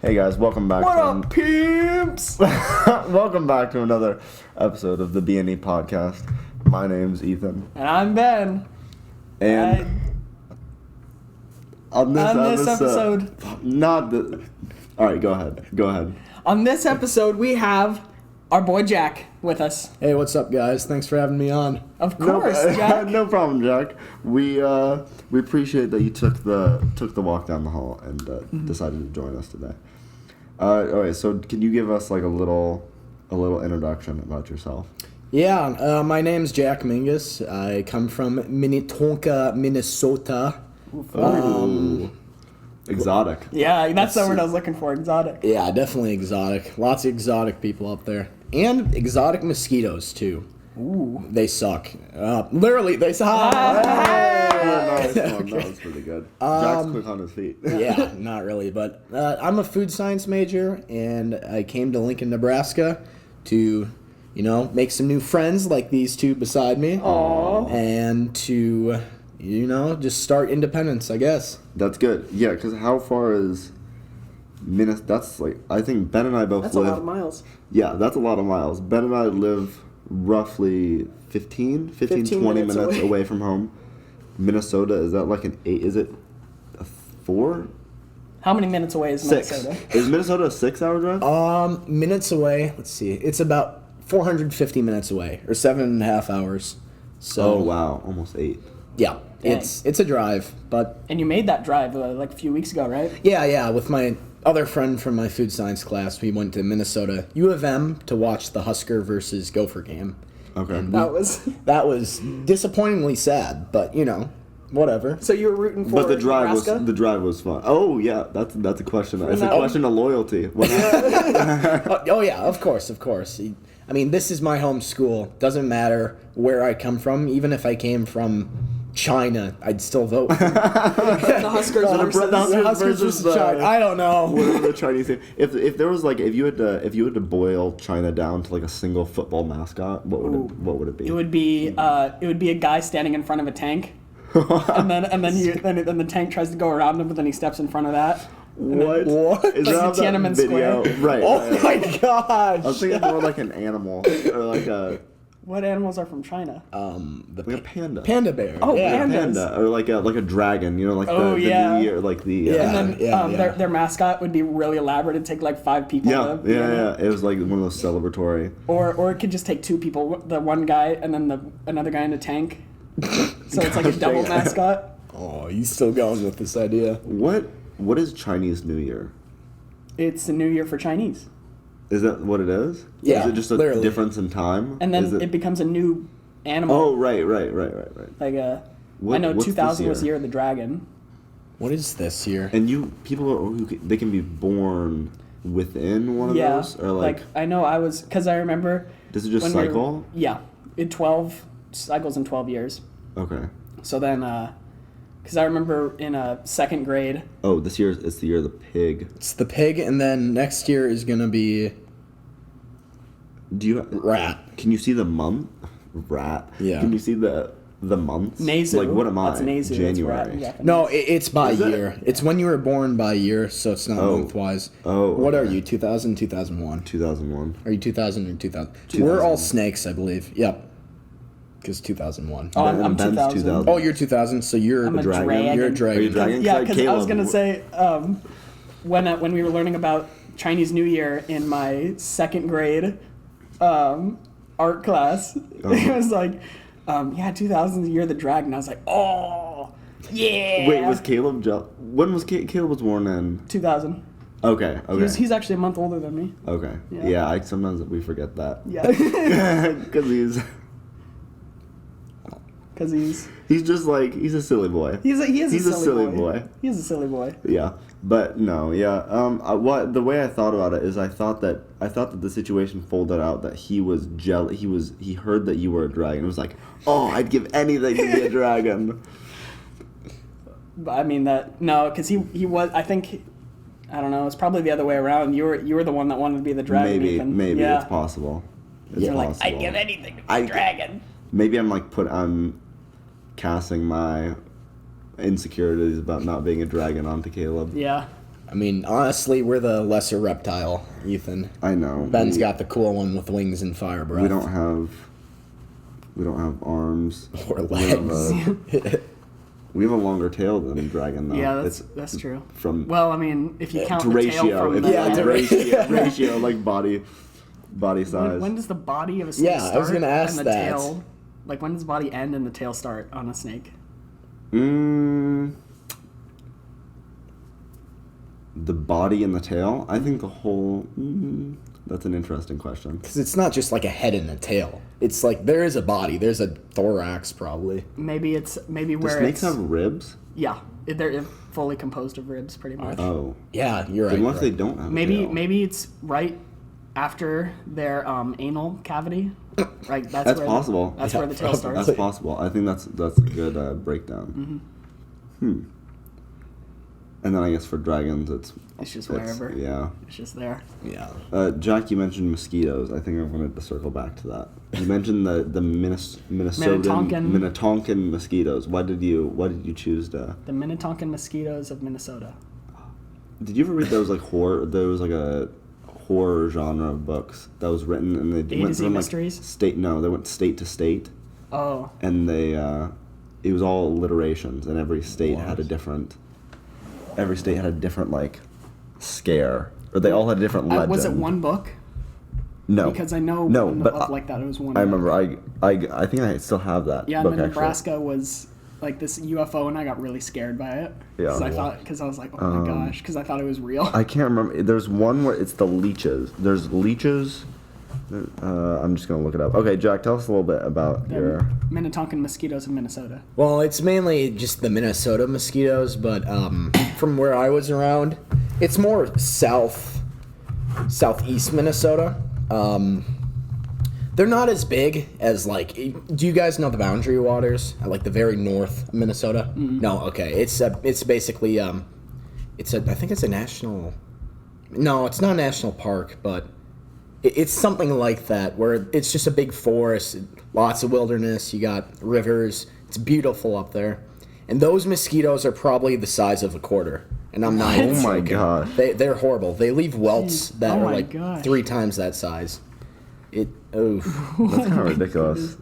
Hey guys, welcome back. What up, pimps? Welcome back to another episode of the B&E podcast. My name's Ethan. And I'm Ben. And on this episode, Alright, go ahead. On this episode, we have our boy Jack with us. Hey, what's up, guys? Thanks for having me on. Of course, Jack. No problem, Jack. We appreciate that you took the walk down the hall and decided to join us today. Alright, so can you give us like a little introduction about yourself? Yeah, my name's Jack Mingus. I come from Minnetonka, Minnesota. Exotic. Yeah, that's the word I was looking for, exotic. Yeah, definitely exotic. Lots of exotic people up there. And exotic mosquitoes, too. Ooh. They suck. Literally, they suck. That was pretty good. Jack's quick on his feet. Yeah, not really, but I'm a food science major, and I came to Lincoln, Nebraska to, make some new friends like these two beside me. Aww. And to, just start independence, I guess. That's good. Yeah, because how far is Minnesota? That's like, I think Ben and I both That's live. a lot of miles. Yeah, that's a lot of miles. Ben and I live roughly 15 20 minutes away from home. Minnesota, is that like an 8? Is it a 4? How many minutes away is 6. Minnesota? Is Minnesota a 6-hour drive? Minutes away, let's see. It's about 450 minutes away, or 7.5 hours. So, Oh, wow. Almost 8. yeah, Dang. it's a drive, but And you made that drive like a few weeks ago, right? yeah, with my other friend from my food science class, we went to Minnesota U of M to watch the Husker versus Gopher game. Okay. That was disappointingly sad, but whatever. So you were rooting for But the drive Nebraska? was fun. Oh yeah, that's a question. It's a that- question of loyalty. What Oh yeah, of course. I mean, this is my home school. Doesn't matter where I come from. Even if I came from China, I'd still vote. The Huskers versus China. I don't know. Whatever the Chinese thing. If there was like if you had to boil China down to like a single football mascot, what would it be? It would be a guy standing in front of a tank, and then the tank tries to go around him, but then he steps in front of that. What? Is Like that the Tiananmen video? Square. Right. Oh right. my gosh. I was thinking more like an animal or like a What animals are from China? like a panda. Panda bear. Oh, yeah. pandas. Panda or like a dragon. Like Oh, the yeah. New Year, like the Yeah. And then their mascot would be really elaborate. It'd take like 5 people. Yeah. It was like one of those celebratory. Or it could just take 2 people. The one guy and then another guy in a tank. So it's like a double mascot. Oh, you still going with this idea? What is Chinese New Year? It's the New Year for Chinese. Is that what it is? Yeah, Is it just a literally. difference in time? And then it becomes a new animal. Oh, right. Like I know what's 2000 this was the year of the dragon. What is this here? And they can be born within one of those, or like I know because I remember. does it just when we were- cycle? Yeah, 12 cycles in 12 years. Okay. So then, because I remember in 2nd grade. Oh, this year it's the year of the pig. It's the pig, and then next year is gonna be Do you rat. Can you see the month? Rat. Yeah. Can you see the months? Nezu. Like what am I? That's Nezu. January. That's No, it's by Is it? year. It's when you were born by year, so it's not Oh. month-wise. Oh, What are okay. you, 2000, 2001? 2001. Are you 2000 or 2000? We're all snakes, I believe. Yep. Because 2001. Oh, I'm Ben's 2000. Oh, you're 2000, so you're I'm a dragon. dragon. You're a Are you dragon. dragon? Yeah, because I was Caleb- gonna say when we were learning about Chinese New Year in my 2nd grade art class, it was like, 2000's the year of the dragon. I was like, oh yeah. Wait, was Caleb? When was Caleb was born in? 2000? Okay. He's actually a month older than me. Okay. Yeah. Yeah. Sometimes we forget that. Yeah, Because he's just like he's a silly boy. he is He's a a silly silly boy. boy. He is a silly boy. Yeah, but no, yeah. The way I thought about it is I thought that the situation folded out that he was jealous. He heard that you were a dragon. It was like, oh, I'd give anything to be a dragon. But I mean because he was. I think I don't know. It's probably the other way around. You were the one that wanted to be the dragon. Maybe yeah. it's possible. It's You're like, possible. I'd give anything to be a dragon. Maybe I'm casting my insecurities about not being a dragon onto Caleb. Yeah. I mean, honestly, we're the lesser reptile, Ethan. I know. Ben's got the cool one with wings and fire breath. We don't have arms Or legs. We have a longer tail than a dragon, though. Yeah, that's true. From Well, I mean, if you count to the ratio, tail from the Yeah, head. to ratio, like body size. When does the body of a snake Yeah, start? I was gonna ask and the that. tail, like when does the body end and the tail start on a snake? The body and the tail. I think the whole. That's an interesting question. Because it's not just like a head and a tail. It's like there is a body. There's a thorax, probably. Maybe Do where snakes it's have ribs? yeah, they're fully composed of ribs, pretty much. Oh, Yeah, you're right. then what you're if they right. don't have? A Maybe tail? maybe it's right after their anal cavity. Right, That's where possible. That's Yeah, where the tail probably. starts. That's possible. I think that's a good breakdown. And then I guess for dragons, It's just wherever. Yeah. It's just there. Yeah. Jack, you mentioned mosquitoes. I think I wanted to circle back to that. You mentioned the Minnetonkan mosquitoes. Why did you choose to? The Minnetonkan mosquitoes of Minnesota. Did you ever read those like horror? There was like a horror genre of books that was written, and they A to went Z from like mysteries? state. No, they went state to state, Oh, and they it was all alliterations, and every state had a What? different. Every state had a different like scare, or they all had a different legend. was it one book? No, Because I know No, when the but book like that, it was one. I book. remember. I think I still have that. Yeah, book, and then actually. Nebraska was like this UFO, and I got really scared by it. Yeah. Because I was like, oh my gosh, because I thought it was real. I can't remember. There's one where it's the leeches. There's leeches. I'm just gonna look it up. Okay, Jack, tell us a little bit about your. Minnetonkan mosquitoes of Minnesota. Well, it's mainly just the Minnesota mosquitoes, but from where I was around, it's more southeast Minnesota. They're not as big as like. Do you guys know the Boundary Waters? Like the very north of Minnesota? No. Okay. It's basically I think it's a national. No, it's not a national park, but it's something like that where it's just a big forest, lots of wilderness. You got rivers. It's beautiful up there, and those mosquitoes are probably the size of a quarter. And I'm not. Oh my joking. gosh. They're horrible. They leave welts that Oh are my like gosh. 3 times that size. Oof. That's kind of ridiculous.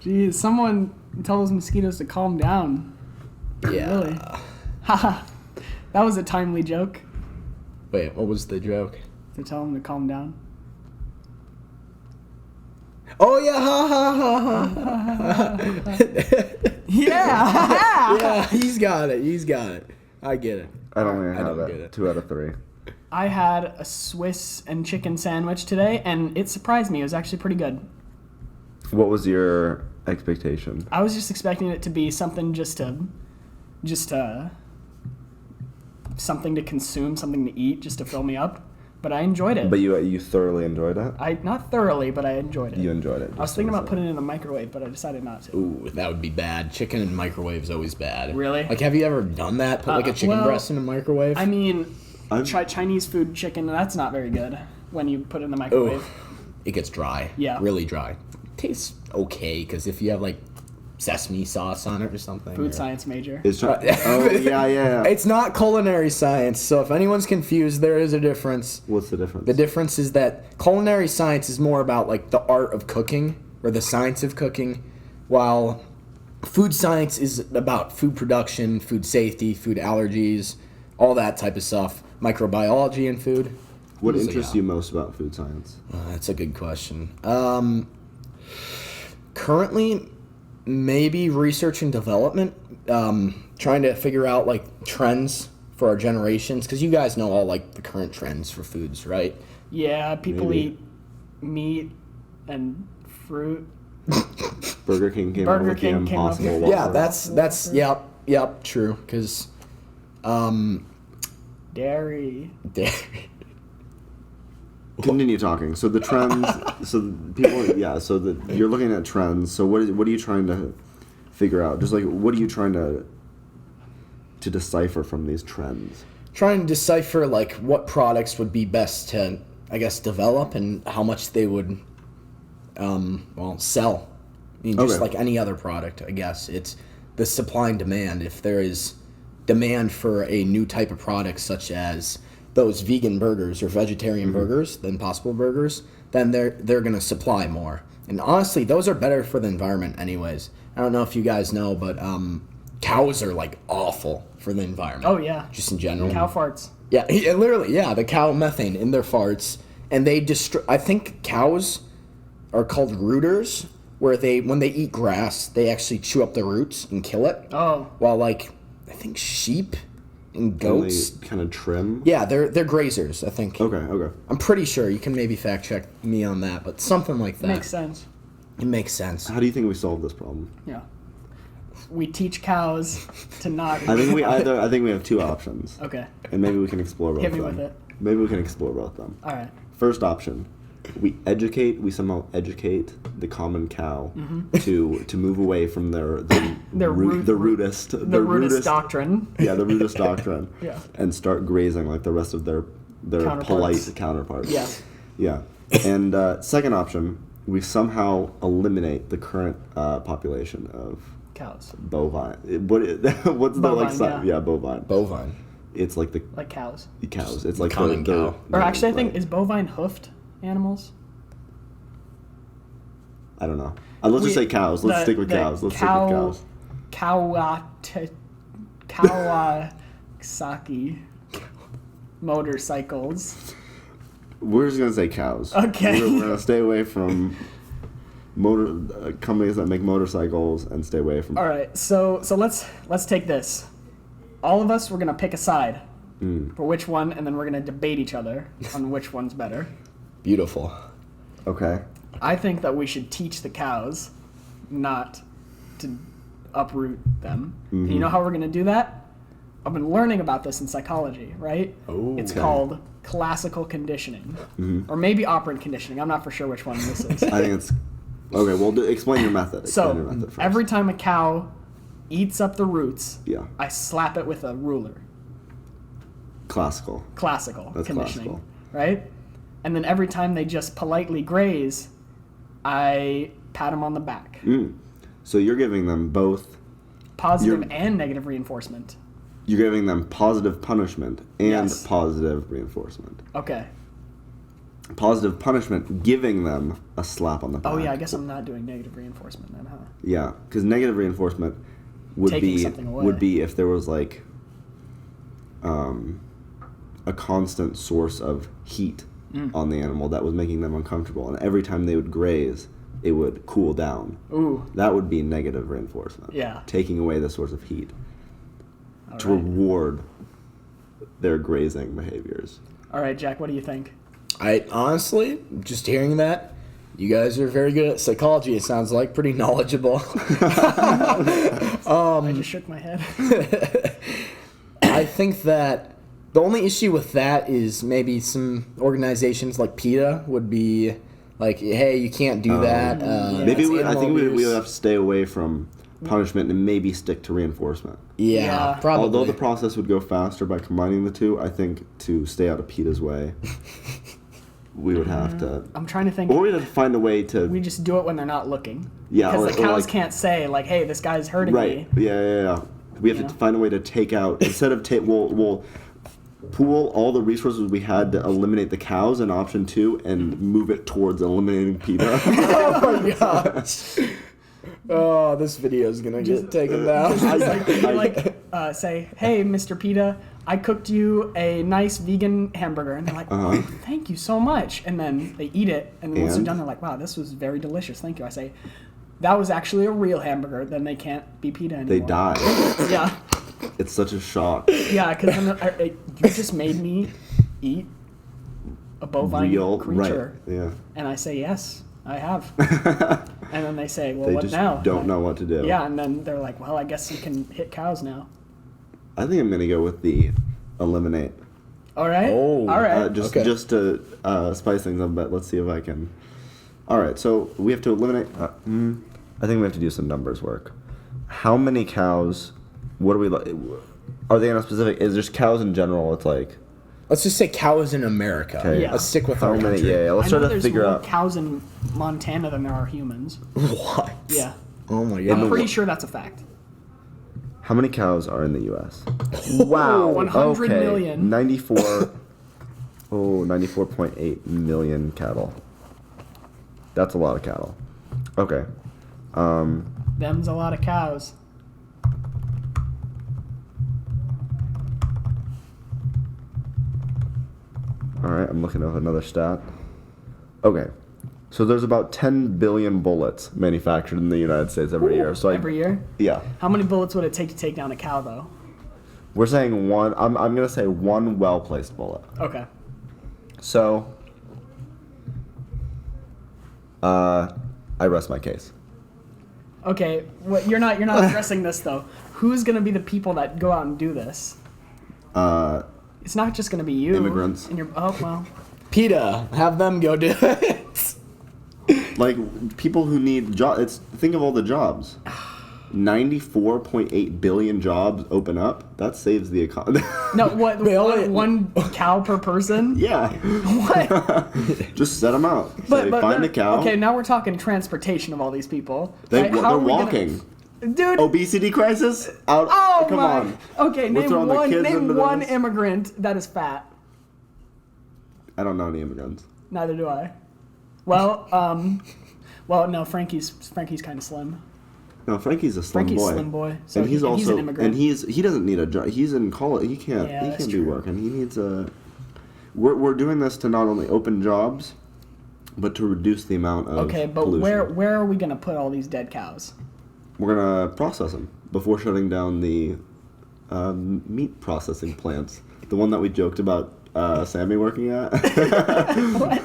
Jeez, someone tell those mosquitoes to calm down. Yeah. Really? Haha. That was a timely joke. Wait, what was the joke? To tell them to calm down. Oh yeah, ha ha ha ha. Yeah. Yeah, he's got it. I get it. I don't even I have don't it. get it. 2 out of 3. I had a Swiss and chicken sandwich today, and it surprised me. It was actually pretty good. What was your expectation? I was just expecting it to be something just something to consume, something to eat, just to fill me up. But I enjoyed it. But you thoroughly enjoyed it. Not thoroughly, but I enjoyed it. You enjoyed it. I was thinking about putting it in the microwave, but I decided not to. Ooh, that would be bad. Chicken in microwave's always bad. Really? Like, have you ever done that? Put like a chicken well, breast in a microwave? I mean, I've- Chinese food chicken, that's not very good when you put it in the Ooh, microwave. it gets dry. Yeah. Really dry. Tastes okay because if you have like sesame sauce on it or something. Food or- science major. It's oh yeah. It's not culinary science, so if anyone's confused, there is a difference. What's the difference? The difference is that culinary science is more about like the art of cooking or the science of cooking, while food science is about food production, food safety, food allergies, all that type of stuff, microbiology in food. What So, interests yeah. you most about food science? That's a good question. Currently, maybe research and development, trying to figure out like trends for our generations, because you guys know all like the current trends for foods, right? Yeah, people Maybe. eat meat and fruit. Burger King came Burger up with King the came up Impossible with- Whopper. Yeah, that's yep, true. Because Dairy. Continue talking. So the trends. So the people. Yeah. So you're looking at trends. So what are you trying to figure out? Just like what are you trying to decipher from these trends? trying to decipher like what products would be best to, I guess, develop and how much they would, sell. I mean, just Okay. like any other product, I guess it's the supply and demand. If there is demand for a new type of product, such as those vegan burgers or vegetarian burgers, the Impossible Burgers, then they're gonna supply more. And honestly, those are better for the environment, anyways. I don't know if you guys know, but cows are like awful for the environment. Oh yeah. Just in general. Cow farts. Yeah, literally, yeah, the cow methane in their farts, and they destroy. I think cows are called rooters, where when they eat grass, they actually chew up the roots and kill it. Oh. While like I think sheep and goats, kind of trim. yeah, they're grazers. I think. Okay. I'm pretty sure. You can maybe fact check me on that, but something like that. Makes sense. It makes sense. How do you think we solve this problem? Yeah. We teach cows to not. I think we have two options. Okay. And maybe we can explore both Hit me of them. with it. Maybe we can explore both of them. All right. First option, we somehow educate the common cow to move away from the rudest doctrine. Yeah, the rudest doctrine. Yeah. And start grazing like the rest of their polite counterparts. Yeah. Yeah. And second option, we somehow eliminate the current population of Cows. bovine. What's the Bovine, size? yeah. Yeah, bovine. Bovine. It's like the Like cows. cows. It's like Common cow. Or actually, I think right. is bovine hoofed animals? I don't know. Let's just say cows. Let's stick with cows. Let's stick with cows. Kawasaki motorcycles. We're just gonna say cows. Okay. We're gonna stay away from companies that make motorcycles and stay away from. All right, so let's take this. All of us, we're gonna pick a side for which one, and then we're gonna debate each other on which one's better. Beautiful. Okay. I think that we should teach the cows not to uproot them. And you know how we're gonna do that? I've been learning about this in psychology, right? Oh, it's okay. called classical conditioning, or maybe operant conditioning. I'm not for sure which one this is. I think it's okay. Well, explain your method. Explain your method So first. every time a cow eats up the roots, Yeah. I slap it with a ruler. Classical. Classical That's conditioning, classical. right? And then every time they just politely graze, I pat them on the back. So you're giving them both. Positive You're- and negative reinforcement. You're giving them positive punishment and Yes. positive reinforcement. Okay. Positive punishment, giving them a slap on the back. Oh yeah, I guess I'm not doing negative reinforcement then, huh? Yeah, because negative reinforcement would Taking something away. would be if there was like a constant source of heat on the animal that was making them uncomfortable, and every time they would graze, it would cool down. Ooh. That would be negative reinforcement. Yeah. Taking away the source of heat All to right. reward their grazing behaviors. All right, Jack, what do you think? I honestly, just hearing that, you guys are very good at psychology. It sounds like pretty knowledgeable. I just shook my head. I think that the only issue with that is maybe some organizations like PETA would be like, hey, you can't do that. Maybe it's I think animal we abuse. would have to stay away from punishment and maybe stick to reinforcement. Yeah, Yeah. probably. Although the process would go faster by combining the two, I think to stay out of PETA's way, we would have to, I'm trying to think. or we'd have to find a way to, We just do it when they're not looking. Yeah, Because or- the or cows like- can't say, like, hey, this guy's hurting right? me. Yeah. We have You to know? find a way to take out instead of we'll pool all the resources we had to eliminate the cows in option 2 and move it towards eliminating PETA. Oh my gosh. Oh, this video is gonna get taken down. Say, hey, Mr. PETA, I cooked you a nice vegan hamburger. And they're like, oh, thank you so much. And then they eat it. And then once they're And? done, they're like, wow, this was very delicious. Thank you. I say, that was actually a real hamburger. Then they can't be PETA anymore. They die. Yeah. It's such a shock. Yeah, because you just made me eat a bovine Real, creature. right? Yeah. And I say, yes, I have. And then they say, well, They what just now? don't know what to do. Yeah, and then they're like, well, I guess you can hit cows now. I think I'm gonna go with the eliminate. All right. Oh, All right. Okay. Just to spice things up a bit. Let's see if I can. All right, so we have to eliminate. I think we have to do some numbers work. How many cows? What are we like? Are they on a specific? Is just cows in general? It's like Let's just say cows in America. Okay. Yeah. Let's stick with how our many? country. Yeah, let's I try know to there's figure more out. cows in Montana than there are humans. What? Yeah. Oh my I'm god. pretty sure that's a fact. How many cows are in the U.S.? Wow. 100 okay. million. 94.8 million cattle. That's a lot of cattle. Okay. Them's a lot of cows. All right, I'm looking at another stat. Okay. So there's about 10 billion bullets manufactured in the United States every year. So Every year? Yeah. How many bullets would it take to take down a cow, though? We're saying one. I'm gonna say one well-placed bullet. Okay. So, I rest my case. Okay, you're not addressing this though. Who's gonna be the people that go out and do this? It's not just gonna be you. Immigrants. And oh well. PETA, have them go do it. Like people who need jobs. Think of all the jobs. 94.8 billion jobs open up. That saves the economy. No, one cow per person? Yeah. What? Just set them out. Say, find a cow. Okay, now we're talking transportation of all these people. They're How are we walking. Dude. Obesity crisis? Out. Oh Come my. on. Okay, We're throwing the kids name into one this. immigrant that is fat. I don't know any immigrants. Neither do I. Well, no, Frankie's kind of slim. No, Frankie's a slim Frankie's boy. slim boy. So and he's also he's an immigrant. and he doesn't need a job. He's in college. He can't be true. working. He needs a. We're doing this to not only open jobs, but to reduce the amount of Okay, but pollution. where are we gonna put all these dead cows? We're gonna process them before shutting down the meat processing plants. The one that we joked about Sammy working at. What?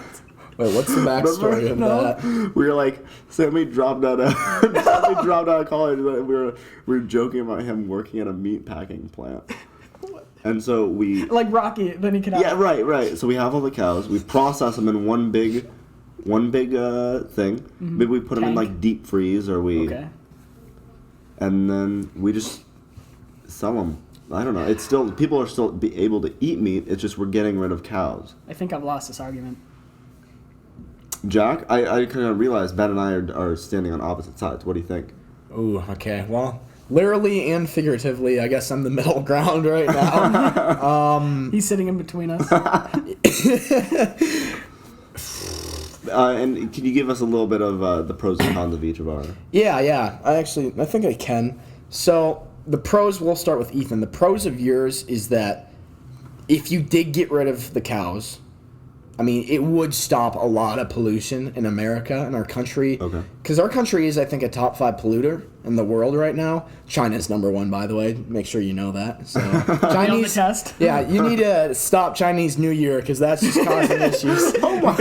Wait, what's the backstory of that? We were like, Sammy dropped out of college. And we were joking about him working at a meat packing plant. And so we Like Rocky, then he can have. yeah, right. So we have all the cows. We process them in one big thing. Maybe we put them in Tank. like deep freeze, or we Okay. and then we just sell them. I don't know. It's still people are still be able to eat meat. It's just we're getting rid of cows. I think I've lost this argument. Jack, I kind of realized Ben and I are standing on opposite sides. What do you think? Ooh, okay. Well, literally and figuratively, I guess I'm the middle ground right now. He's sitting in between us. And can you give us a little bit of the pros and cons of each of our? Yeah. I think I can. So the pros, we'll start with Ethan. The pros of yours is that if you did get rid of the cows, I mean, it would stop a lot of pollution in America, in our country. Okay. Because our country is, I think, a top 5 polluter in the world right now. China's number 1, by the way. Make sure you know that. So Chinese on the test. Yeah, you need to stop Chinese New Year because that's just causing issues. Oh my!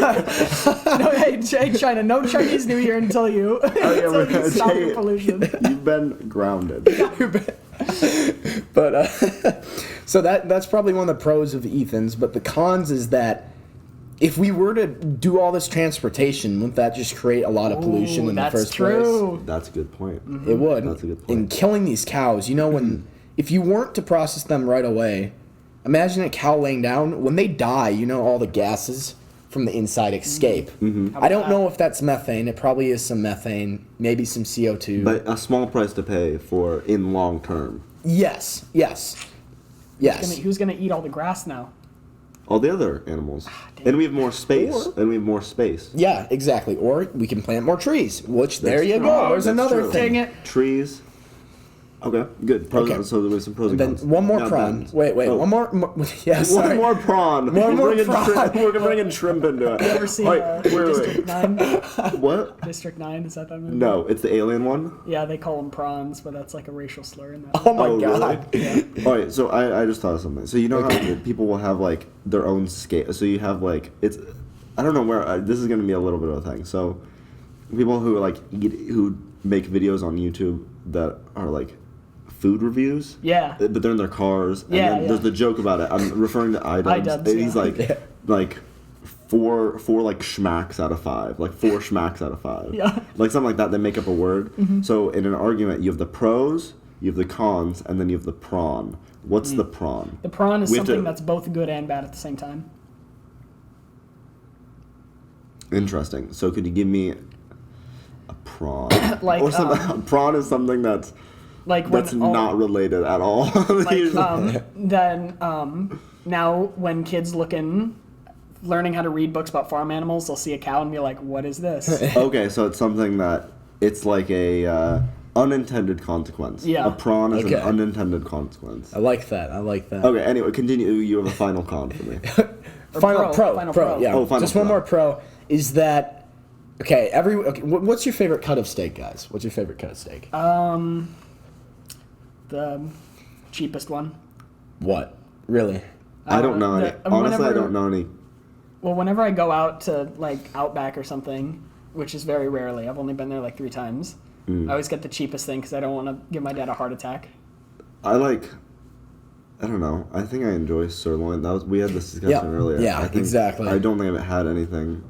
No, hey, China, no Chinese New Year until you, until you stop the pollution. You've been grounded. But so that's probably one of the pros of Ethan's. But the cons is that if we were to do all this transportation, wouldn't that just create a lot of pollution in the first place? That's a good point. It would. That's a good point. And killing these cows, if you weren't to process them right away, imagine a cow laying down. When they die, all the gases from the inside escape. I don't know if that's methane. It probably is some methane, maybe some CO2. But a small price to pay for in long term. Yes. Who's gonna eat all the grass now? All the other animals. And we have more space. Yeah, exactly. Or we can plant more trees, which there you true. go. There's That's another true. thing. Dang it. Trees. Okay, good. Okay. So there was some pros and Then cons. one more Now prawn. Ben's. Wait, Oh. one more. Yeah, sorry. One more prawn. One more We're prawn. We're bringing shrimp into it. You ever seen District 9? What? District 9, is that movie? No, it's the alien one. Yeah, they call them prawns, but that's like a racial slur in that. Oh my Oh, god. really? All right, so I just thought of something. So you know how people will have like their own scale. So you have like I don't know where this is going to be a little bit of a thing. So people who who make videos on YouTube that are like food reviews. Yeah. But they're in their cars. And Yeah, then yeah. there's the joke about it. I'm referring to iDubbbz. iDubbbz, And he's yeah. like four like schmacks out of 5. Like 4 schmacks out of 5. Yeah. Like something like that. They make up a word. So in an argument, you have the pros, you have the cons, and then you have the prawn. What's the prawn? The prawn is We have something to- that's both good and bad at the same time. Interesting. So could you give me a prawn? Like, or something? A prawn is something that's Like when That's not related at all. Now when kids learning how to read books about farm animals, they'll see a cow and be like, "What is this?" Okay, so it's something that it's like a unintended consequence. Yeah. A prawn is Okay. an unintended consequence. I like that. Okay, anyway, continue. You have a final con for me. Final pro. Yeah. Oh, final Just one pro. more pro is that okay? What's your favorite cut of steak, guys? What's your favorite cut of steak? The cheapest one. What? Really? I don't know any. Honestly, I whenever- don't know any. Well, whenever I go out to like Outback or something, which is very rarely, I've only been there like 3 times. I always get the cheapest thing because I don't want to give my dad a heart attack. I don't know. I think I enjoy sirloin. We had this discussion earlier. Yeah, I think, exactly. I don't think I've had anything.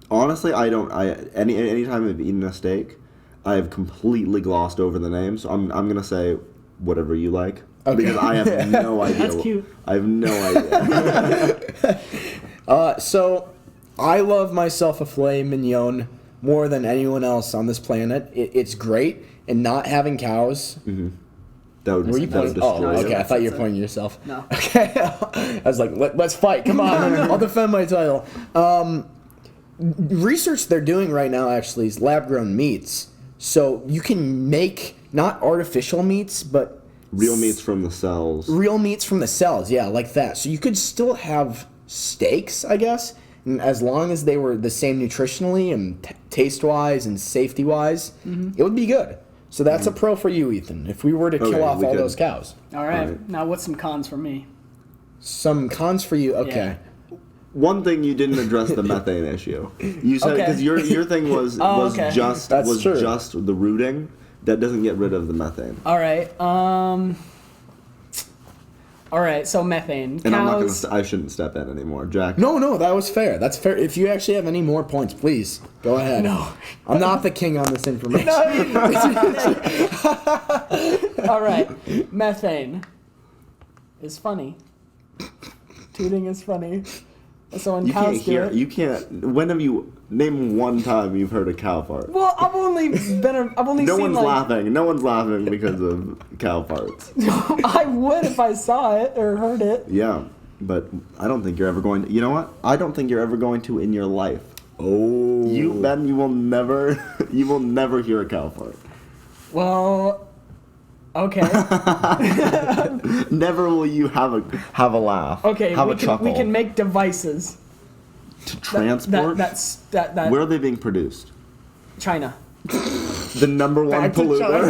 Honestly, anytime I've eaten a steak, I have completely glossed over the name. So I'm gonna say whatever you like. Okay. Because I have no idea. That's cute. I have no idea. So I love myself a filet mignon more than anyone else on this planet. It's great, and not having cows. That would Were you that would pointing? Oh, destroy okay. you. I thought you were pointing yourself. No. Okay. I was like, let's fight. Come on. I'll defend my title. Research they're doing right now actually is lab-grown meats. So you can make not artificial meats, but Real meats from the cells. real meats from the cells. Yeah, like that. So you could still have steaks, I guess, and as long as they were the same nutritionally and taste-wise and safety-wise, it would be good. So that's a pro for you, Ethan. If we were to kill Okay, off we all could- those cows. All right. Alright. Now, what's some cons for me? Some cons for you. Okay. One thing you didn't address the methane issue. You said Okay. because your thing was okay. just That's true. just the rooting that doesn't get rid of the methane. All right. All right. So methane. And I'm not Cows. I shouldn't step in anymore, Jack. No, that was fair. That's fair. If you actually have any more points, please go ahead. No. I'm not the king on this information. All right. Methane is funny. Tooting is funny. So when You cows can't do hear. it. You can't. When have you name one time you've heard a cow fart? Well, I've only No seen one's like laughing. No one's laughing because of cow farts. I would if I saw it or heard it. Yeah, but I don't think you're ever going to. You know what? I don't think you're ever going to in your life. Oh. You will never. You will never hear a cow fart. Well, okay. Never will you have a laugh. Okay, have we a can chuckle. we can make devices. To transport. That Where are they being produced? China. The number one Back to polluter.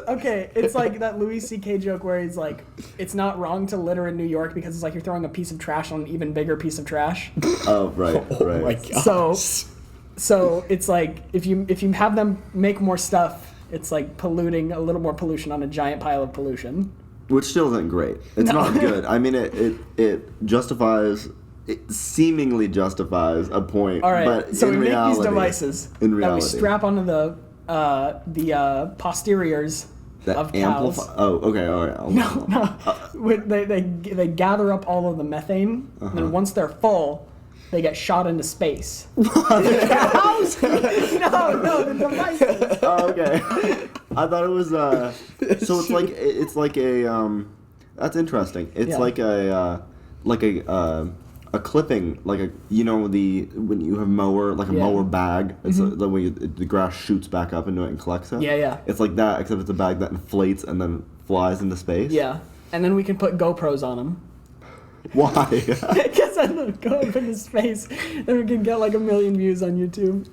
Okay, it's like that Louis C.K. joke where he's like, it's not wrong to litter in New York because it's like you're throwing a piece of trash on an even bigger piece of trash. Oh right, Oh right. my god. So it's like if you have them make more stuff, it's like polluting a little more pollution on a giant pile of pollution. Which still isn't great. It's not good. I mean, it justifies. It seemingly justifies a point. All right, But so in we reality, make these devices in that reality, we strap onto the posteriors that of cows. Oh, okay, all right. No, they gather up all of the methane, and then once they're full, they get shot into space. Cows? No, the devices. Oh, okay. I thought it was. So it's like a. That's interesting. It's Yeah. like a clipping, like a when you have mower a Yeah. mower bag. It's the way the grass shoots back up into it and collects it. Yeah. It's like that, except it's a bag that inflates and then flies into space. Yeah, and then we can put GoPros on them. Why? Because then they'll go up into space, then we can get like 1 million views on YouTube.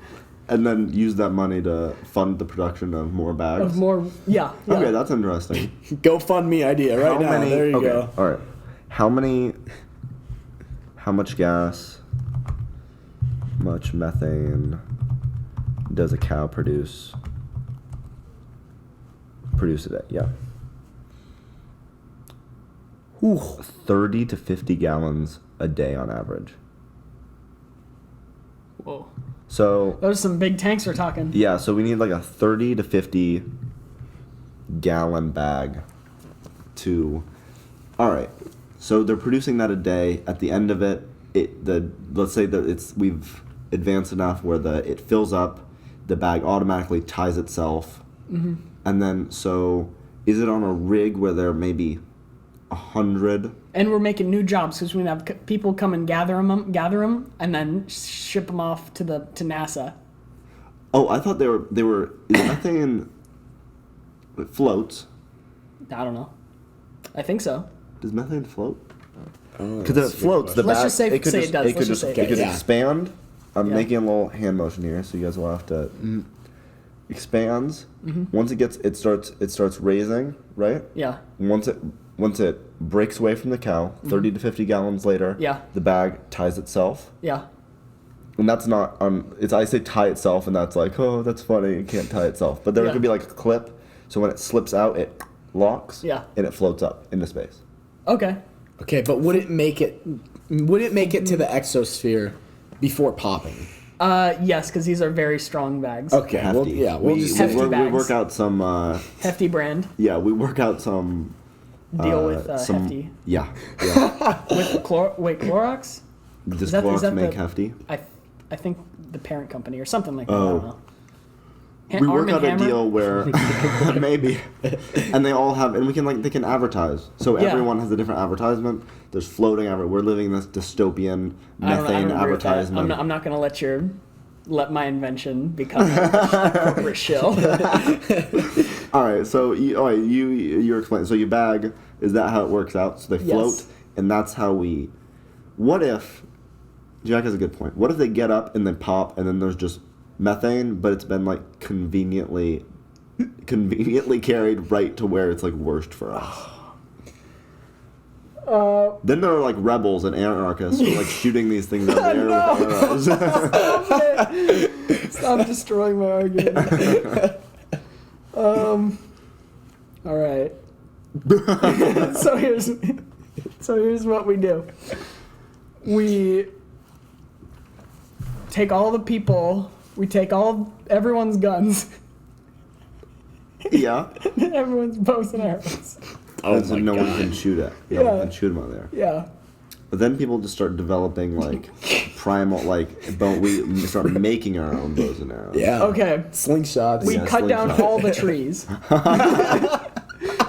And then use that money to fund the production of more bags. Of more, yeah. Okay, that's interesting. GoFundMe idea right now. There you go. All right. How much gas, much methane does a cow produce a day? Yeah. Ooh. 30 to 50 gallons a day on average. Whoa. So, Those are some big tanks we're talking. yeah, so we need like a 30 to 50 gallon bag to. All right. So they're producing that a day. At the end of it, let's say that we've advanced enough where it fills up. the bag automatically ties itself. Mm-hmm. And then, so is it on a rig where there may be 100? And we're making new jobs because we have people come and gather them, and then ship them off to NASA. Oh, I thought they were is methane floats. I don't know. I think so. Does methane float? Oh, Because if it floats, the Let's bag just say it does. It Let's could just say it it could does. expand. I'm Yeah. making a little hand motion here, so you guys will have to expands. Mm-hmm. Once it starts raising, right? Yeah. Once it breaks away from the cow, 30 to 50 gallons later, Yeah. the bag ties itself. Yeah. And that's not it's I say tie itself, and that's like, oh, that's funny, it can't tie itself. But there Yeah. could be like a clip, so when it slips out, it locks. Yeah. And it floats up into space. Okay. Okay, but would it make it to the exosphere before popping? Yes, because these are very strong bags. Okay, well, Hefty. yeah, we'll we, just Hefty we bags. work out some. Hefty brand. Yeah, we work out some. Deal with some, Hefty. Yeah. Yeah. With Clorox? Does that- is Clorox that make the- Hefty? I think the parent company or something like that. I Oh. don't know. We Arm work and out a Hammer? deal where maybe, and they all have, and we can they can advertise. So Yeah. everyone has a different advertisement. There's floating We're living this dystopian I don't methane agree with that. advertisement. I'm not going to let my invention become a corporate shill. All right, so you're explaining. So you bag, is that how it works out? So they float, Yes. and that's how we. What if? Jack has a good point. What if they get up and then pop, and then there's just methane, but it's been like conveniently carried right to where it's like worst for us. Then there are like rebels and anarchists who are like shooting these things out of the air with arrows. Stop destroying my argument. All right. so here's what we do. We take all the people. We take everyone's guns. Yeah. Everyone's bows and arrows. Oh And so my no one God. can shoot it. No Yeah. one can shoot them out there. Yeah. But then people just start developing like primal we start making our own bows and arrows. Yeah. Okay. Slingshots. We Yeah, cut down slingshot. all the trees.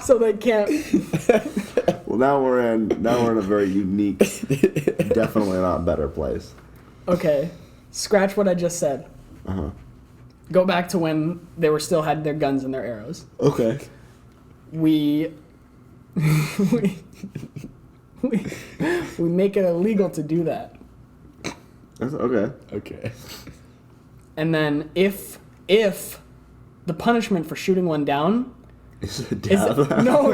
So they can't. Well, now we're in a very unique, definitely not better place. Okay. Scratch what I just said. Uh-huh. Go back to when they still had their guns and their arrows. Okay. We make it illegal to do that. Okay. Okay. And then if the punishment for shooting one down Is it is death? no,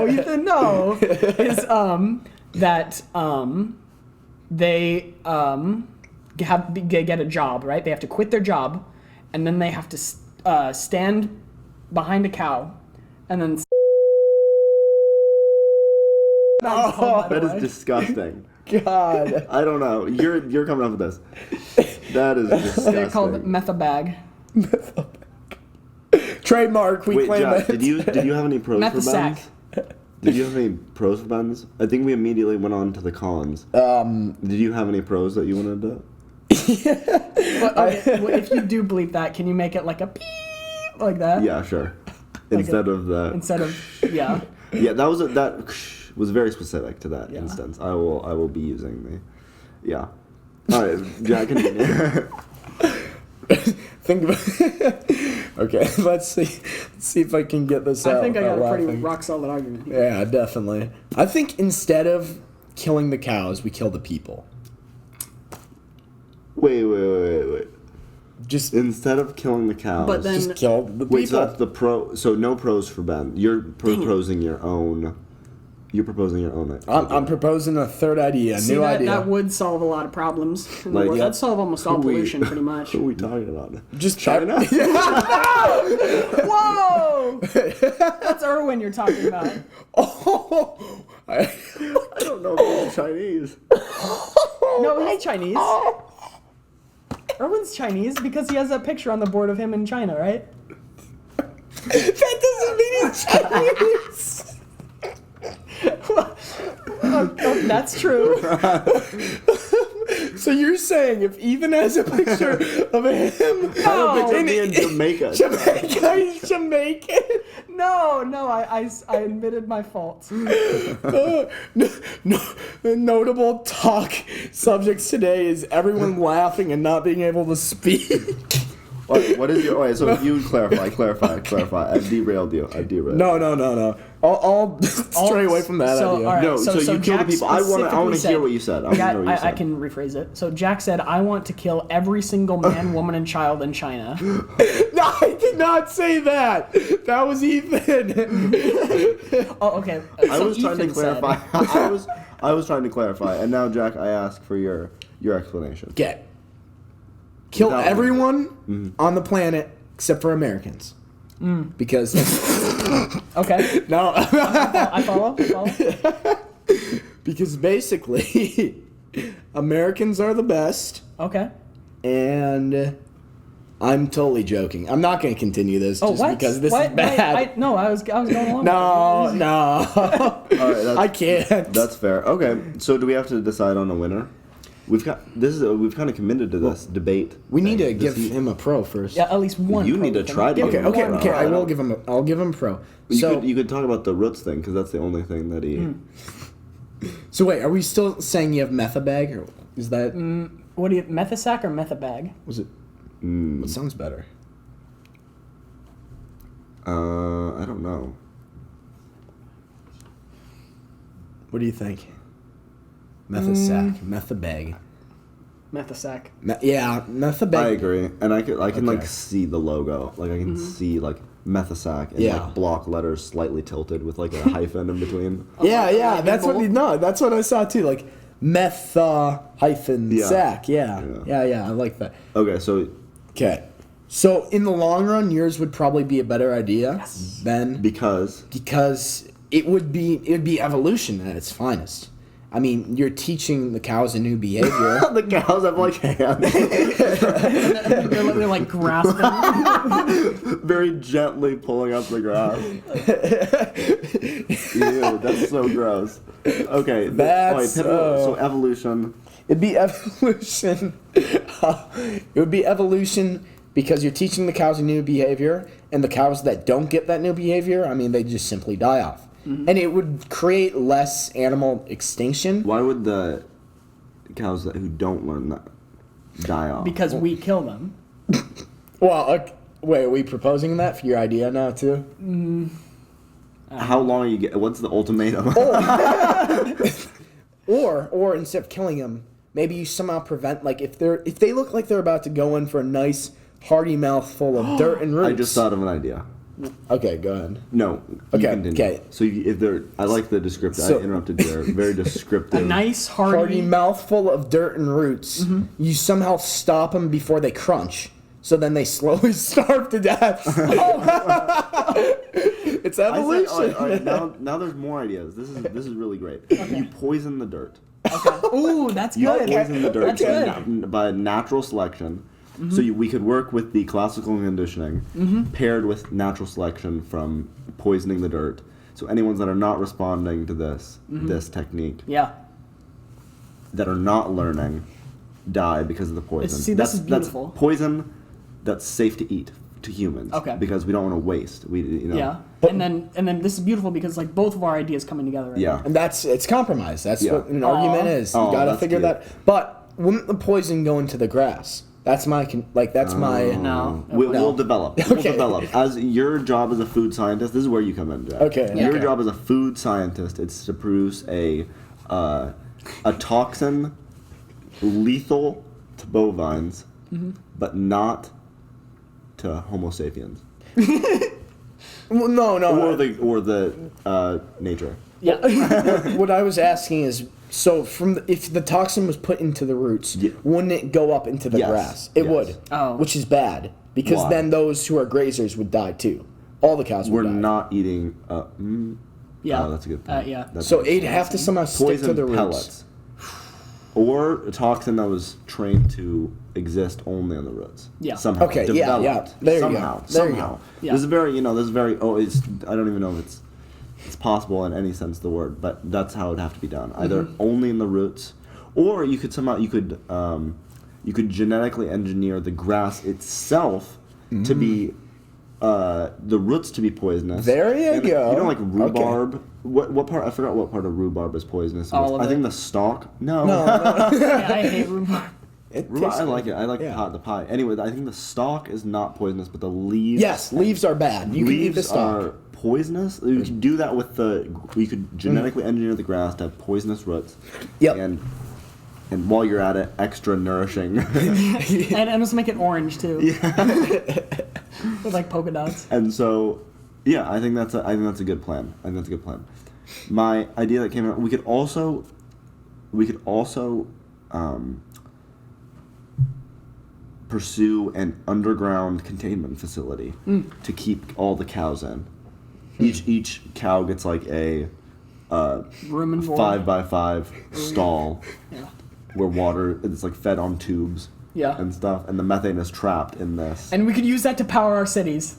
Ethan, no, is that they get a job, right? They have to quit their job, and then they have to stand behind a cow, and then. That is disgusting. God. I don't know. You're coming up with this. That is disgusting. They're called methabag. Trademark. We Wait, claim Jack, it. did you have any pros for Methasac. Ben's? Did you have any pros for Ben's? I think we immediately went on to the cons. Did you have any pros that you wanted to? But, okay, well, if you do bleep that, can you make it like a beep like that? Yeah, sure. Instead of that. Instead of yeah. Yeah, that was very specific to that Yeah. instance. I will be using the. Yeah. All right, Jack, continue. Think about. Okay, let's see if I can get this out. I think I got a without pretty laughing. rock solid argument here. Yeah, definitely. I think instead of killing the cows, we kill the people. Wait. Just Instead of killing the cows. But then- just kill the people. Wait, so that's the pro. So no pros for Ben. You're proposing your own. You're proposing your own. I'm proposing a third idea, a See, new idea. that would solve a lot of problems. In the Like, world. yeah. That'd solve almost all Who we- pollution, pretty much. Who are we talking about? Just China? Whoa! That's Irwin you're talking about. Oh, I don't know if he's Chinese. No, he's Chinese. Irwin's Chinese because he has that picture on the board of him in China, right? that doesn't mean he's Chinese. That's true. So you're saying if Ethan has a picture of him I have a picture of me in Jamaica. Jamaica, he's Jamaican. No, I admitted my faults. No, the notable talk subjects today is everyone laughing and not being able to speak. What is your? So you clarify. I derailed you. No. I'll stray away from that so, idea. all right, No, so you kill the Jack people. I want to specifically hear what you said. I can rephrase it. So Jack said, "I want to kill every single man, woman, and child in China." No, I did not say that. That was Ethan. Oh, okay. I was trying to Ethan said- clarify. I was trying to clarify, and now Jack, I ask for your explanation. Kill Without- everyone on the planet except for Americans. Because Okay. no, I follow. because basically Americans are the best, Okay. and I'm totally joking. I'm not going to continue this Oh, just what? because this What? is bad. I was going along. No. All right, I can't. That's fair. Okay, so do we have to decide on a winner? We've kind of committed to this debate. We need to thing. give him a pro first. Yeah, at least one. You need to pro try to thing. give him Okay. a pro. Okay. I'll give him a pro. You could talk about the roots thing because that's the only thing that he. So wait, are we still saying you have methabag, or is that What do you methasac or methabag? was it? What sounds better? I don't know. What do you think? Methasac, methabag. Methasac. Yeah, methabag. I agree, and I can like Okay. see the logo, like I can see like Methasac and Yeah. like block letters slightly tilted with like a hyphen in between. Yeah, that's what label. that's what I saw too. Like hyphen Yeah. sac. Yeah. Yeah. I like that. Okay, so Okay. So in the long run, yours would probably be a better idea Yes. than because it would be evolution at its finest. I mean, you're teaching the cows a new behavior. the cows have like hands, They're like grasping. very gently pulling up the grass. Ew, that's so gross. Okay, so evolution. It'd be evolution. It would be evolution because you're teaching the cows a new behavior, and the cows that don't get that new behavior, I mean, they just simply die off. And it would create less animal extinction. Why would the cows who don't learn that die off? Because we kill them. Well, wait, are we proposing that for your idea now, too? How long are you get? What's the ultimatum? Or instead of killing them, maybe you somehow prevent, like, if they look like they're about to go in for a nice, hearty mouthful of dirt and roots. I just thought of an idea. Okay, go ahead. No. Okay, You continue. okay. So if they're, I like the descriptive. So- I interrupted there. Very descriptive. A nice Hearty hearty. mouthful of dirt and roots. You somehow stop them before they crunch. So then they slowly starve to death. It's I said, evolution. all right, now there's more ideas. This is really great. You poison the dirt. Ooh, that's You good. poison the dirt That's good. by natural selection. So we could work with the classical conditioning paired with natural selection from poisoning the dirt. So any ones that are not responding to this technique, Yeah. that are not learning, die because of the poison. See, this is beautiful. That's poison that's safe to eat to humans. Okay. Because we don't want to waste. Yeah. And then this is beautiful because like both of our ideas coming together. Right Yeah. And it's compromise. That's Yeah. what an argument is. You Aw, gotta that's figure cute. that. But wouldn't the poison go into the grass? That's my No. We'll develop. We'll Okay. develop. As your job as a food scientist, this is where you come in, Jack. Okay, Your okay. job as a food scientist is to produce a toxin lethal to bovines, but not to Homo sapiens Well, no. or the nature. Yeah. What I was asking is, so if the toxin was put into the roots, Yeah. wouldn't it go up into the Yes. grass? It Yes. would. Oh. Which is bad because Why? then those who are grazers would die too. All the cows We're would die. not eating. Yeah. Oh, that's a good point. Yeah. That's So a good it'd have to somehow stick poison to the roots. pellets, or a toxin that was trained to exist only on the roots. Yeah. Somehow. Okay, yeah, Developed. yeah. There you go. Somehow. There you Somehow. go. Yeah. This is very. This is very. Oh, I don't even know if it's possible in any sense of the word, but that's how it'd have to be done. Either only in the roots, Or you could somehow you could genetically engineer the grass itself to be the roots to be poisonous. There you go. You know, like rhubarb. Okay. What part? I forgot what part of rhubarb is poisonous. All of I think it. the stalk. No. Yeah, I hate rhubarb. I like it. I like the pie. Anyway, I think the stalk is not poisonous, but the leaves. Yes, leaves are bad. You can eat the Leaves stalk. are poisonous. You can do that with you could genetically engineer the grass to have poisonous roots. Yep. And while you're at it, extra nourishing. And just make it orange too. Yeah. With like polka dots. And so, yeah, I think that's a good plan. My idea that came out, we could also pursue an underground containment facility to keep all the cows in. Each cow gets like a Room and board. 5x5 stall Yeah. where water is like fed on tubes Yeah. and stuff, and the methane is trapped in this. And we could use that to power our cities.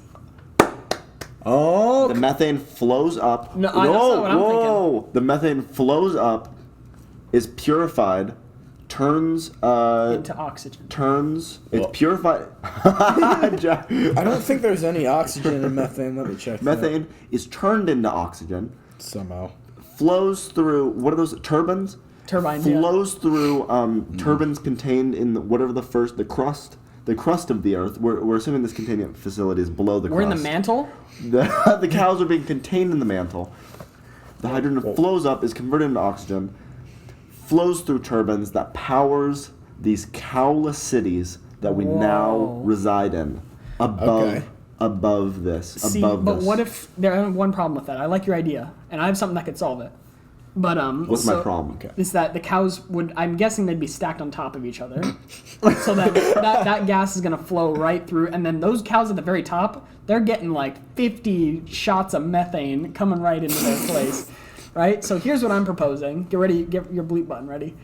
Oh, The methane flows up. No, that's not what I'm whoa! The methane flows up, is purified, turns Into oxygen. it's purified. Jack. I don't think there's any oxygen in methane. Let me check. Methane is turned into oxygen, somehow. flows through what are those turbines? Turbines, yeah. Flows through turbines contained in the crust of the earth. We're assuming this containment facility is below the crust. We're in the mantle? The cows are being contained in the mantle. The hydrogen flows up, is converted into oxygen, flows through turbines that powers these cowless cities that we now Whoa. reside in above this. See, above but this. what if there is one problem with that? I like your idea, and I have something that could solve it. But What's my problem? Okay. Is that the cows would? I'm guessing they'd be stacked on top of each other, so that gas is gonna flow right through, and then those cows at the very top, they're getting like 50 shots of methane coming right into their place. Right? So here's what I'm proposing. Get ready, get your bleep button ready.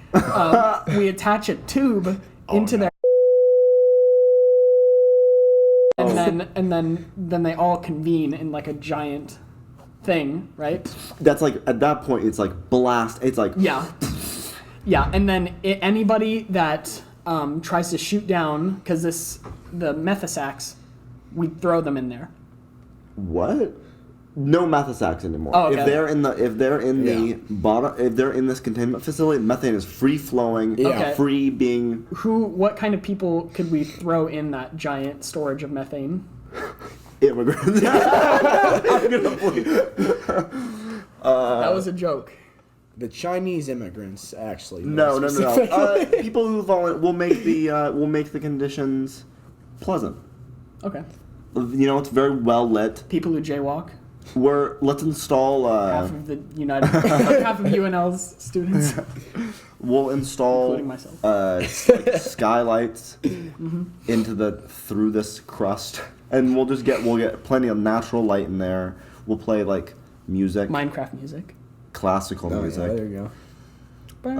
We attach a tube into their and then they all convene in like a giant thing, right? That's like at that point it's like blast. It's like Yeah. Yeah, and then anybody that tries to shoot down, because the methasacs, we throw them in there. what? No methasacs anymore. Oh, okay. If they're in this containment facility, methane is free flowing, Yeah. Okay. free being. What kind of people could we throw in that giant storage of methane? Immigrants. I'm gonna believe. That was a joke. The Chinese immigrants, actually. No. People who will make the conditions pleasant. Okay. You know, it's very well lit. People who jaywalk. Let's install. Half of the half of UNL's students, We'll install including myself. like skylights through this crust, and we'll get plenty of natural light in there. We'll play like music, Minecraft music. classical Oh, yeah, music. there you go.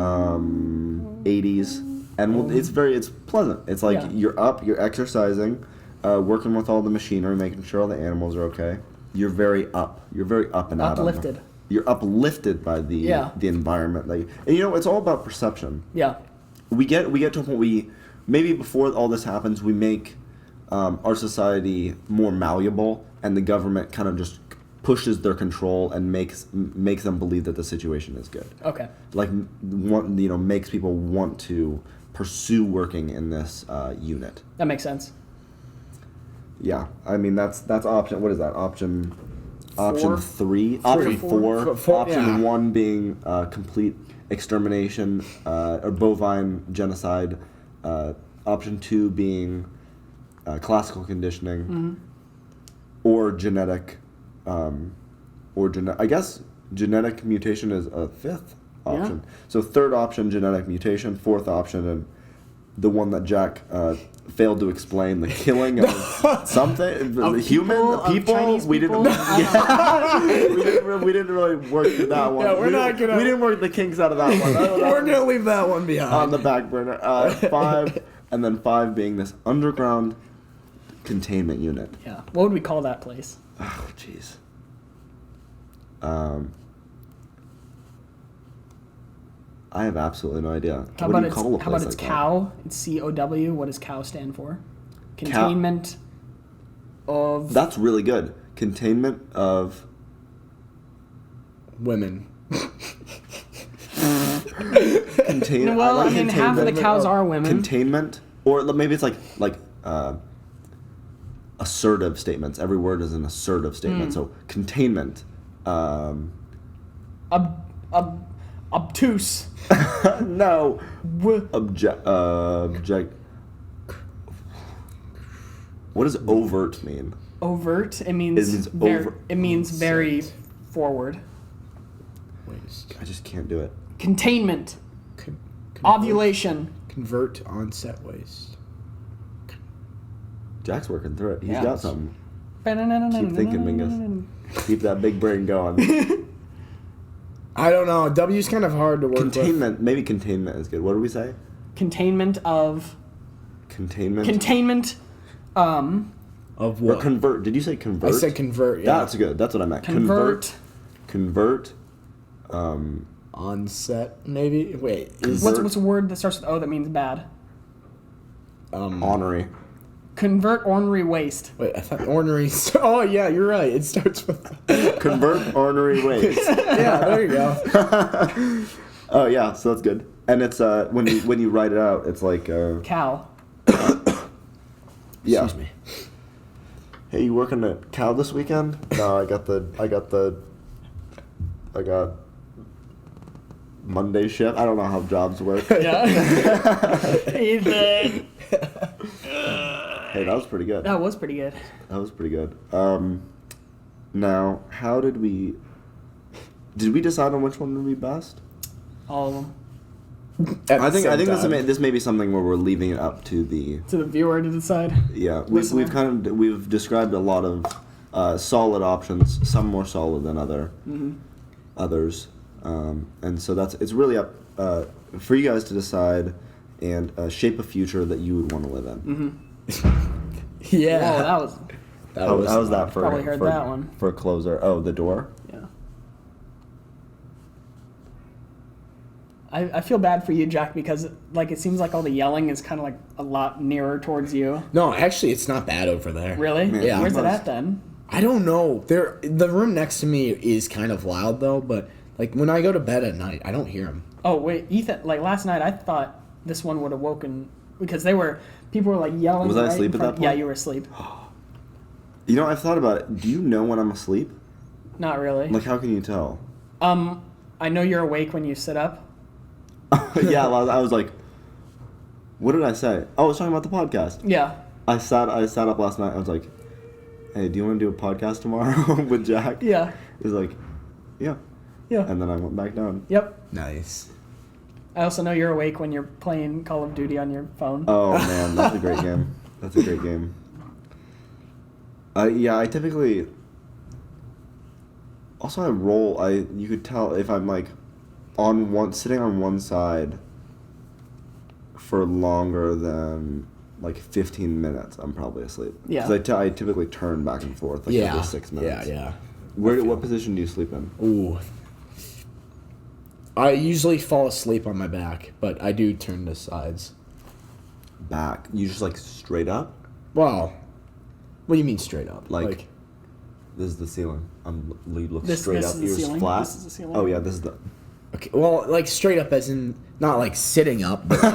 80s, and it's pleasant. It's like Yeah. you're up, you're exercising, working with all the machinery, making sure all the animals are okay. You're very up and out. Uplifted. You're uplifted by the environment. Like, and you know, it's all about perception. Yeah. We get to a point maybe before all this happens, we make our society more malleable, and the government kind of just pushes their control and makes them believe that the situation is good. Okay. Like, makes people want to pursue working in this unit. That makes sense. Yeah, I mean that's option. What is that option? Four. Option three. Option four. Four, Option yeah. one being complete extermination or bovine genocide. Option two being classical conditioning, or genetic, I guess genetic mutation is a fifth option. Yeah. So third option, genetic mutation. Fourth option, and the one that Jack failed to explain, the killing of something, the people. Chinese We people? we didn't really work through that one. Yeah, we're not gonna- We didn't work the kinks out of that one. We're gonna leave that one behind. On the back burner. Five, and then five being this underground containment unit. Yeah. What would we call that place? Oh, jeez. I have absolutely no idea. How What about do you it's call a how about place it's like COW? It's COW. What does COW stand for? Containment of. That's really good. Containment of. Women. Contain. Well, like I mean, half of the containment cows are women. Containment, or maybe it's like assertive statements. Every word is an assertive statement. So containment. Obtuse. No. W- Object. What does overt mean? overt. It means. It means over- It means very forward. Waste. I just can't do it. Containment. Convert- Ovulation. Convert onset waste. Jack's working through it. He's Yeah. got something. Keep thinking, Mingus. Keep that big brain going. I don't know. W's kind of hard to work Containment. Maybe containment is good. What do we say? Containment of. Containment. Containment. with. Of Or what? convert. Did you say convert? I said convert. Yeah. That's good. That's what I meant. Convert. Convert. Onset, maybe. Wait. Is What's a word that starts with O that means bad? Ornery. Convert ornery waste. Wait, I thought ornery. Oh yeah, you're right. It starts with. Convert ornery waste. Yeah, there you go. Oh yeah, so that's good. And it's when you write it out, it's like Cow. yeah. Excuse me. Hey, you working at Cal this weekend? No, I got Monday shift. I don't know how jobs work. Yeah. Ethan. Hey, that was pretty good. That was pretty good. That was pretty good. Now, how did we decide on which one would be best? All of them. I think this may be something where we're leaving it up to the To the viewer to decide. yeah. Listener. We've described a lot of solid options, some more solid than others, and so it's really up for you guys to decide and shape a future that you would want to live in. Yeah. Whoa, that was. How was that for Probably heard that one. for a closer? Oh, the door. Yeah. I feel bad for you, Jack, because like it seems like all the yelling is kind of like a lot nearer towards you. No, actually, it's not bad over there. Really? Yeah. Where's it at then? I don't know. The room next to me is kind of loud though, but like when I go to bed at night, I don't hear them. Oh wait, Ethan. Like last night, I thought this one would have woken because people were like yelling. Was I right asleep in at front- that Yeah, point? you were asleep. You know, I've thought about it. Do you know when I'm asleep? Not really. Like, how can you tell? I know you're awake when you sit up. Yeah, well, I was like, what did I say? Oh, I was talking about the podcast. Yeah. I sat up last night. I was like, hey, do you want to do a podcast tomorrow with Jack? Yeah. He was like, yeah. Yeah. And then I went back down. Yep. Nice. I also know you're awake when you're playing Call of Duty on your phone. Oh man, that's a great game. That's a great game. Yeah, I typically. Also, you could tell if I'm like, sitting on one side. For longer than like 15 minutes, I'm probably asleep. Yeah. Because I typically turn back and forth like every 6 minutes. Yeah. What position do you sleep in? Ooh. I usually fall asleep on my back, but I do turn to sides. Back. You just like straight up? Well, what do you mean straight up? Like this is the ceiling. You look This- straight this up. is the Ears ceiling? flat. This is the ceiling? Oh yeah, this is the. okay, well, like straight up as in not like sitting up, but like,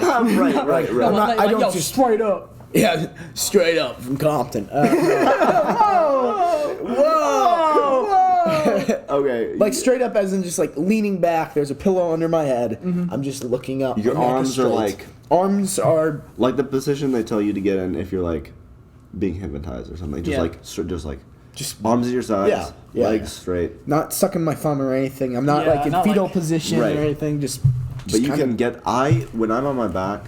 right. I'm not- I don't yo, just- straight up. yeah, straight up from Compton. Okay. Like straight up as in just like leaning back. There's a pillow under my head. I'm just looking up. Your neck is arms are straight. like- arms are like the position they tell you to get in if you're like being hypnotized or something. Just Yeah. just arms at your sides, Yeah, legs yeah. straight. not sucking my thumb or anything. I'm not Yeah, like in not fetal like- position Right. or anything. Just But you kinda can get when I'm on my back,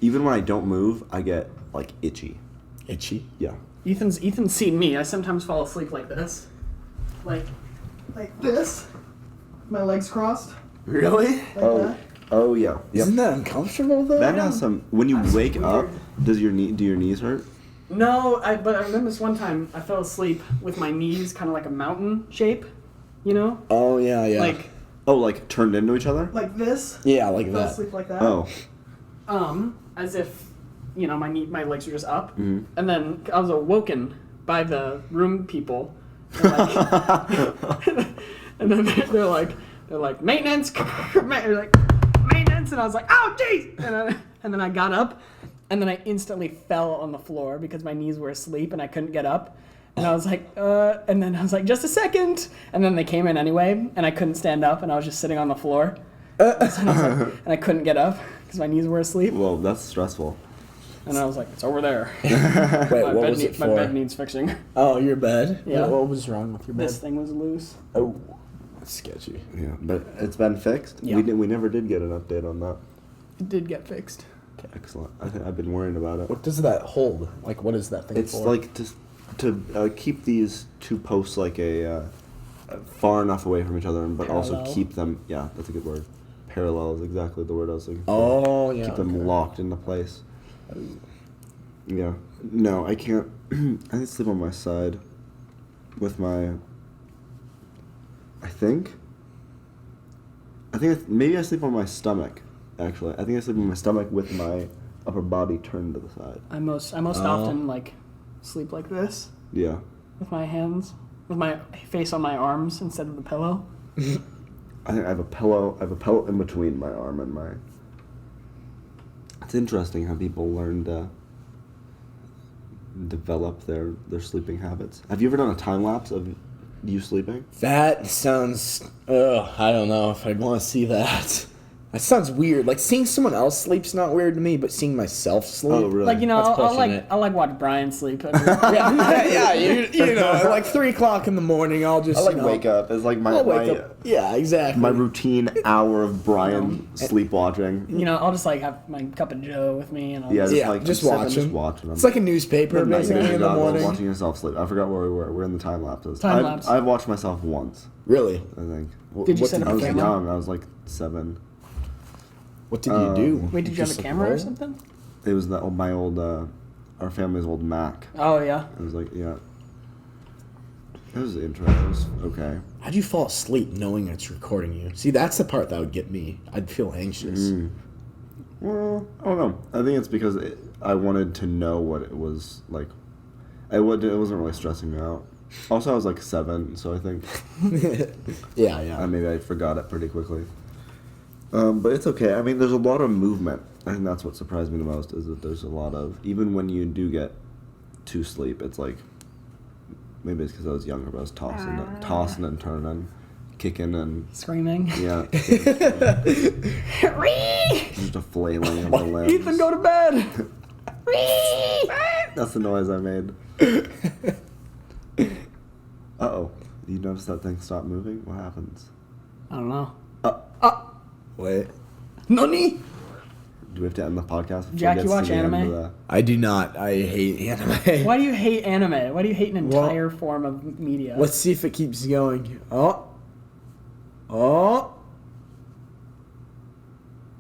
even when I don't move, I get like itchy. itchy. Yeah. Ethan's seen me. I sometimes fall asleep like this. Like this. My legs crossed. Really? Like Oh. that. Oh yeah. Yep. Isn't that uncomfortable though? That has some. When you That's wake up, weird. do your knees hurt? No, but I remember this one time I fell asleep with my knees kind of like a mountain shape, you know? Oh yeah. Like Oh, like turned into each other? like this. Yeah, like Fell that. asleep like that. Oh. As if, my legs were just up. Mm-hmm. And then I was awoken by the room people. And, and then they're like, maintenance, maintenance. And I was like, oh, jeez. And then I got up, and then I instantly fell on the floor because my knees were asleep and I couldn't get up. And I was like, and then I was like, just a second. And then they came in anyway, and I couldn't stand up, and I was just sitting on the floor. And I couldn't get up because my knees were asleep. Well, that's stressful. And I was like, it's over there. Wait, what was it for? My bed needs fixing. Oh, your bed? Yeah. What was wrong with your bed? This thing was loose. Oh, that's sketchy. Yeah, but it's been fixed. Yeah. We never did get an update on that. It did get fixed. Excellent. I've been worrying about it. What does that hold? Like, what is that thing It's for? like to keep these two posts like far enough away from each other, but also Parallel. keep them. Yeah, that's a good word. Parallel is exactly the word I was looking for. Oh, yeah. Keep them okay. locked into place. Yeah. No, I can't. I can sleep on my side with my. Maybe I sleep on my stomach. Actually, I think I sleep on my stomach with my upper body turned to the side. I most often sleep like this Yeah. with my hands, with my face on my arms instead of the pillow. I think I have a pillow. I have a pillow in between my arm and my. It's interesting how people learn to develop their sleeping habits. Have you ever done a time lapse of you sleeping? That sounds. I don't know if I'd want to see that. That sounds weird. Like, seeing someone else sleep's not weird to me, but seeing myself sleep. Oh, really? Like, That's pushing it. I like watch Brian sleep. yeah, you know, at like 3 o'clock in the morning, I'll just. I wake up. It's like I'll wake up. Yeah, exactly. my routine hour of Brian sleepwatching. I'll just have my cup of Joe with me, and I'll Yeah, Yeah, like just sipping, watch just him. watching them. It's like a newspaper, Night basically, vision in the goggles, morning. watching yourself sleep. I forgot where we were. We're in the time lapses. Time lapse. I've watched myself once. Really? I think. Did you set up I a was camera? young. I was like 7. What did you do? Wait, did you have Just, a like, camera or roll? something? It was my old, our family's old Mac. Oh yeah. It was like, yeah. It was interesting. It was okay. How'd you fall asleep knowing it's recording you? See, that's the part that would get me. I'd feel anxious. Well, I don't know. I think it's because I wanted to know what it was like. It wasn't really stressing me out. Also, I was like 7, so I think Yeah. maybe I forgot it pretty quickly. But it's okay. I mean, there's a lot of movement. I think that's what surprised me the most is that there's a lot of, even when you do get to sleep, it's like, maybe it's because I was younger, but I was tossing and turning, kicking and, Screaming. yeah. Just a flailing of the limbs. Ethan, go to bed. That's the noise I made. Uh-oh. You notice that thing stopped moving? What happens? I don't know. Wait. Nani? Do we have to end the podcast? before Jack, it you gets to watch the end anime? of the- I do not. I hate anime. Why do you hate anime? Why do you hate an Well- entire form of media? Let's see if it keeps going. Oh.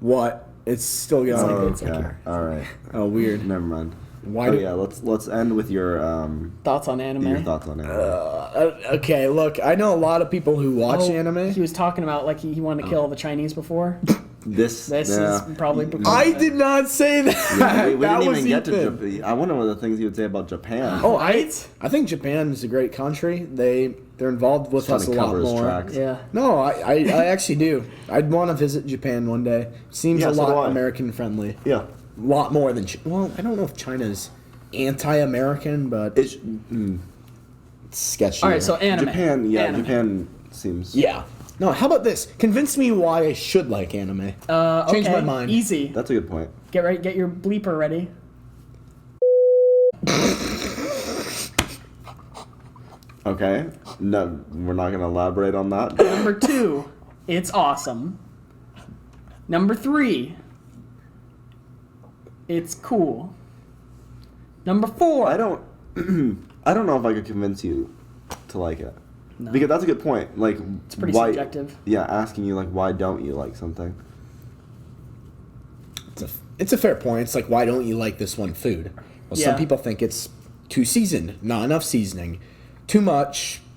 What? It's still going. Oh, it's like okay. yours. All right. Oh, weird. Never mind. Why Oh, do- yeah, let's end with your Thoughts on anime? your thoughts on anime. Okay, look, I know a lot of people who watch Oh, anime. He was talking about he wanted to kill the Chinese before. This This yeah. is probably. I did not say that. Yeah, we That didn't was even get to Ethan. Japan. I wonder what the things he would say about Japan. Oh, Right? I think Japan is a great country. They're involved with Trying us to a lot cover his more. tracks. Yeah. No, I actually do. I'd want to visit Japan one day. Seems Yeah, a so do lot I. American friendly. Yeah. A lot more than well, I don't know if China's anti-American, but It's it's sketchy. All right, so anime. Japan. Yeah, Anime. Japan seems. yeah. No, how about this? Convince me why I should like anime. Change okay. my mind. Easy. That's a good point. Get ready. Get your bleeper ready. Okay. No, we're not gonna elaborate on that. Number 2, it's awesome. Number 3, it's cool. Number 4, I don't. I don't know if I could convince you to like it. No. Because that's a good point. Like, it's pretty subjective. Yeah, asking you like why don't you like something? It's a fair point. It's like, why don't you like this one food? Well, Yeah. some people think it's too seasoned, not enough seasoning, too much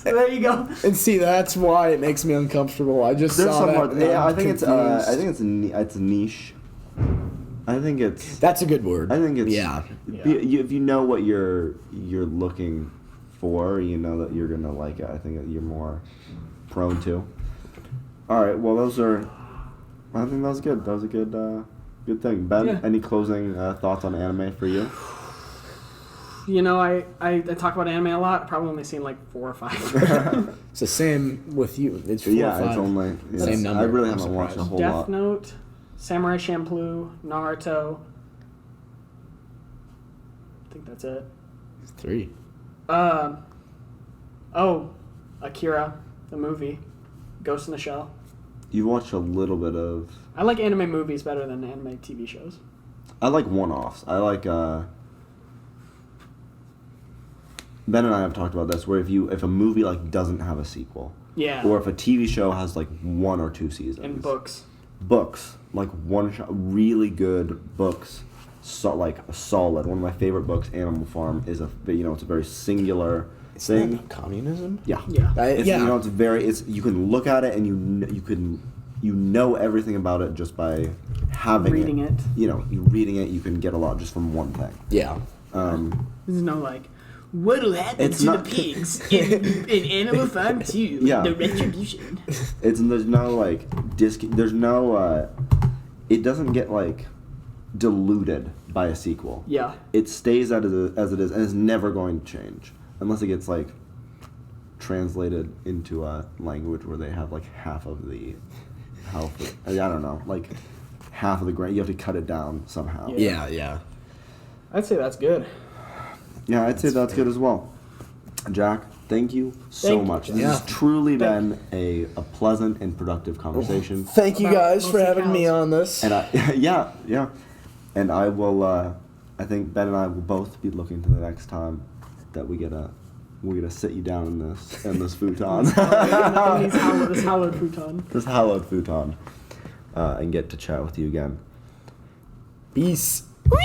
So there you go. And see, that's why it makes me uncomfortable. I just There's saw that. somewhat. and Yeah, I'm I think it's. confused. I think it's a niche. I think it's. That's a good word. I think it's. Yeah. If you know what you're looking for, you know that you're gonna like it. I think that you're more prone to. All right. Well, those are. I think that was good. That was a good good thing. Ben, Yeah. any closing thoughts on anime for you? You know, I talk about anime a lot. I've probably only seen like 4 or 5. It's the same with you. It's 4 or 5. It's only Same number. I really I'm haven't watched a surprised. whole Death lot. Note, Samurai Champloo, Naruto. I think that's it. 3. Akira, the movie, Ghost in the Shell. You've watched a little bit of. I like anime movies better than anime TV shows. I like one-offs. I like. Ben and I have talked about this, where if a movie like doesn't have a sequel, Yeah. or if a TV show has like 1 or 2 seasons, And books. books like one shot, really good books like a solid. One of my favorite books, Animal Farm, is it's a very singular thing. Communism? Yeah. Yeah. It's, it's very. It's you can look at it and you know everything about it just by having Reading it. You reading it, you can get a lot just from one thing. Yeah. There's no like, what'll happen It's to not- the pigs in Animal Farm 2? Yeah. The retribution. There's no like there's no it doesn't get like diluted by a sequel. Yeah. It stays as it is and is never going to change unless it gets like translated into a language where they have like half of the health. I don't know, like half of the grain. You have to cut it down somehow. Yeah. I'd say that's good. Yeah, I'd say that's good as well. Jack, thank you so Thank you, much. Jack. This has Yeah. truly been a pleasant and productive conversation. Thank you About guys for mostly having me cows. on this. And yeah. And I will, I think Ben and I will both be looking to the next time that we're gonna sit you down in this futon. This hallowed futon. This hallowed futon. And get to chat with you again. Peace. Whee!